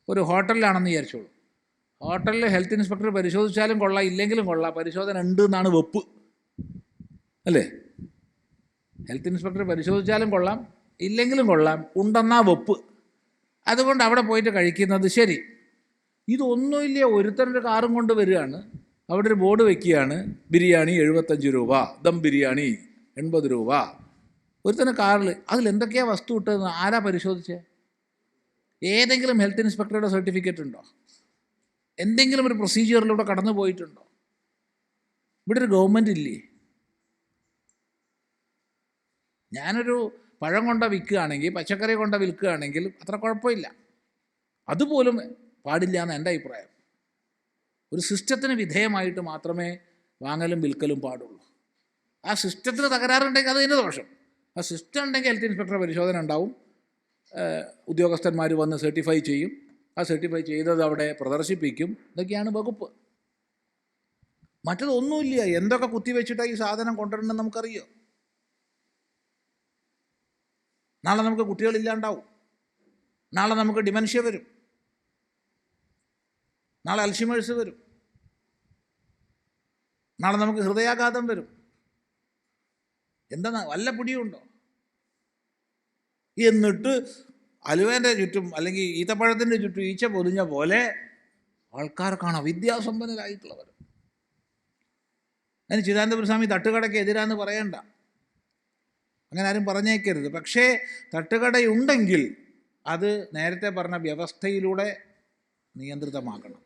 ഒരു ഹോട്ടലിലാണെന്ന് വിചാരിച്ചോളൂ. ഹോട്ടലിൽ health inspector പരിശോധിച്ചാലും കൊള്ളാം, ഇല്ലെങ്കിലും കൊള്ളാം, പരിശോധന ഉണ്ട് എന്നാണ് വെപ്പ്, അല്ലേ? ഹെൽത്ത് ഇൻസ്പെക്ടർ പരിശോധിച്ചാലും കൊള്ളാം, ഇല്ലെങ്കിലും കൊള്ളാം, ഉണ്ടെന്നാ വെപ്പ്. അതുകൊണ്ട് അവിടെ പോയിട്ട് കഴിക്കുന്നത് ശരി. ഇതൊന്നുമില്ല, ഒരുത്തനൊരു കാറും കൊണ്ട് വരികയാണ്, അവിടെ ഒരു ബോർഡ് വെക്കുകയാണ്, ബിരിയാണി 75 രൂപ, ദം ബിരിയാണി 80 രൂപ. ഒരുത്തന്നെ കാറിൽ അതിലെന്തൊക്കെയാണ് വസ്തു ഇട്ടതെന്ന് ആരാ പരിശോധിച്ചേ? ഏതെങ്കിലും ഹെൽത്ത് ഇൻസ്പെക്ടറുടെ സർട്ടിഫിക്കറ്റ് ഉണ്ടോ? എന്തെങ്കിലും ഒരു പ്രൊസീജിയറിലൂടെ കടന്നു പോയിട്ടുണ്ടോ? ഇവിടെ ഒരു ഗവൺമെൻറ് ഇല്ലേ? ഞാനൊരു പഴം കൊണ്ട വിൽക്കുകയാണെങ്കിൽ, പച്ചക്കറി കൊണ്ട വിൽക്കുകയാണെങ്കിൽ അത്ര കുഴപ്പമില്ല, അതുപോലും പാടില്ല എന്ന് എൻ്റെ അഭിപ്രായം. ഒരു സിസ്റ്റത്തിന് വിധേയമായിട്ട് മാത്രമേ വാങ്ങലും വിൽക്കലും പാടുള്ളൂ. ആ സിസ്റ്റത്തിന് തകരാറുണ്ടെങ്കിൽ അതിൻ്റെ ദോഷം. ആ സിസ്റ്റം ഉണ്ടെങ്കിൽ ഹെൽത്ത് ഇൻസ്പെക്ടർ പരിശോധന ഉണ്ടാവും, ഉദ്യോഗസ്ഥന്മാർ വന്ന് സർട്ടിഫൈ ചെയ്യും, ആ സർട്ടിഫൈ ചെയ്തത് അവിടെ പ്രദർശിപ്പിക്കും. ഇതൊക്കെയാണ് വകുപ്പ്. മറ്റതൊന്നുമില്ല. എന്തൊക്കെ കുത്തിവെച്ചിട്ടാണ് ഈ സാധനം കൊണ്ടുവരണമെന്ന് നമുക്കറിയോ? നാളെ നമുക്ക് കുട്ടികളില്ലാണ്ടാവും, നാളെ നമുക്ക് ഡിമെൻഷ്യ വരും, നാളെ അൽഷിമേഴ്സ് വരും, നാളെ നമുക്ക് ഹൃദയാഘാതം വരും. എന്താ വല്ല പിടിയുണ്ടോ? എന്നിട്ട് അലുവേൻ്റെ ചുറ്റും അല്ലെങ്കിൽ ഈത്തപ്പഴത്തിൻ്റെ ചുറ്റും ഈച്ച പൊതിഞ്ഞ പോലെ ആൾക്കാർ കാണാം, വിദ്യാസമ്പന്നരായിട്ടുള്ളവർ. അതിന് ചിദാനന്ദപുരസ്വാമി തട്ടുകടയ്ക്ക് എതിരാന്ന് പറയണ്ട, അങ്ങനെ ആരും പറഞ്ഞേക്കരുത്. പക്ഷേ തട്ടുകടയുണ്ടെങ്കിൽ അത് നേരത്തെ പറഞ്ഞ വ്യവസ്ഥയിലൂടെ നിയന്ത്രിതമാക്കണം.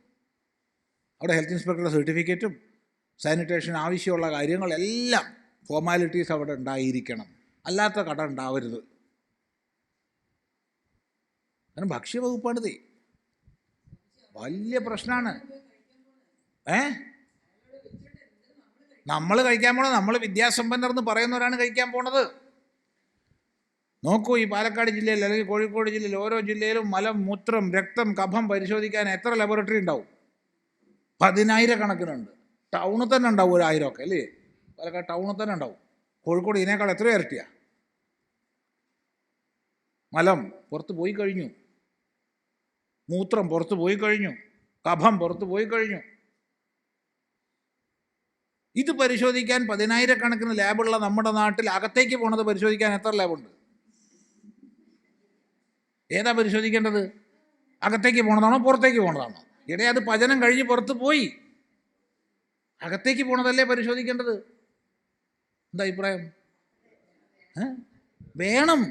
അവിടെ ഹെൽത്ത് ഇൻസ്പെക്ടറുടെ സർട്ടിഫിക്കറ്റും സാനിറ്റേഷൻ ആവശ്യമുള്ള കാര്യങ്ങളെല്ലാം ഫോർമാലിറ്റീസ് അവിടെ ഉണ്ടായിരിക്കണം. അല്ലാത്ത കട ഉണ്ടാവരുത്. കാരണം ഭക്ഷ്യവകുപ്പാണിത്, വലിയ പ്രശ്നമാണ്. നമ്മൾ കഴിക്കാൻ പോണത്, നമ്മൾ വിദ്യാസമ്പന്നർ എന്ന് പറയുന്നവരാണ് കഴിക്കാൻ പോണത്. നോക്കൂ, ഈ പാലക്കാട് ജില്ലയിൽ അല്ലെങ്കിൽ കോഴിക്കോട് ജില്ലയിൽ ഓരോ ജില്ലയിലും മലം, മൂത്രം, രക്തം, കഫം പരിശോധിക്കാൻ എത്ര ലബോറട്ടറി ഉണ്ടാവും? 10,000 ടൗണിൽ തന്നെ ഉണ്ടാവും, 1,000 ഒക്കെ അല്ലേ? പാലക്കാട് ടൗണിൽ തന്നെ ഉണ്ടാവും. കോഴിക്കോട് ഇതിനേക്കാൾ എത്ര ഇരട്ടിയാണ്. മലം പുറത്ത് പോയി കഴിഞ്ഞു, മൂത്രം പുറത്ത് പോയി കഴിഞ്ഞു, കഫം പുറത്ത് പോയി കഴിഞ്ഞു. ഇത് പരിശോധിക്കാൻ 10,000 ലാബുള്ള നമ്മുടെ നാട്ടിൽ അകത്തേക്ക് പോണത് പരിശോധിക്കാൻ എത്ര ലാബുണ്ട്? ഏതാ പരിശോധിക്കേണ്ടത്? അകത്തേക്ക് പോണതാണോ പുറത്തേക്ക് പോണതാണോ? ഇടയെ അത് പചനം കഴിഞ്ഞ് പുറത്ത് പോയി, അകത്തേക്ക് പോണതല്ലേ പരിശോധിക്കേണ്ടത്. എന്താ അഭിപ്രായം? വേണം.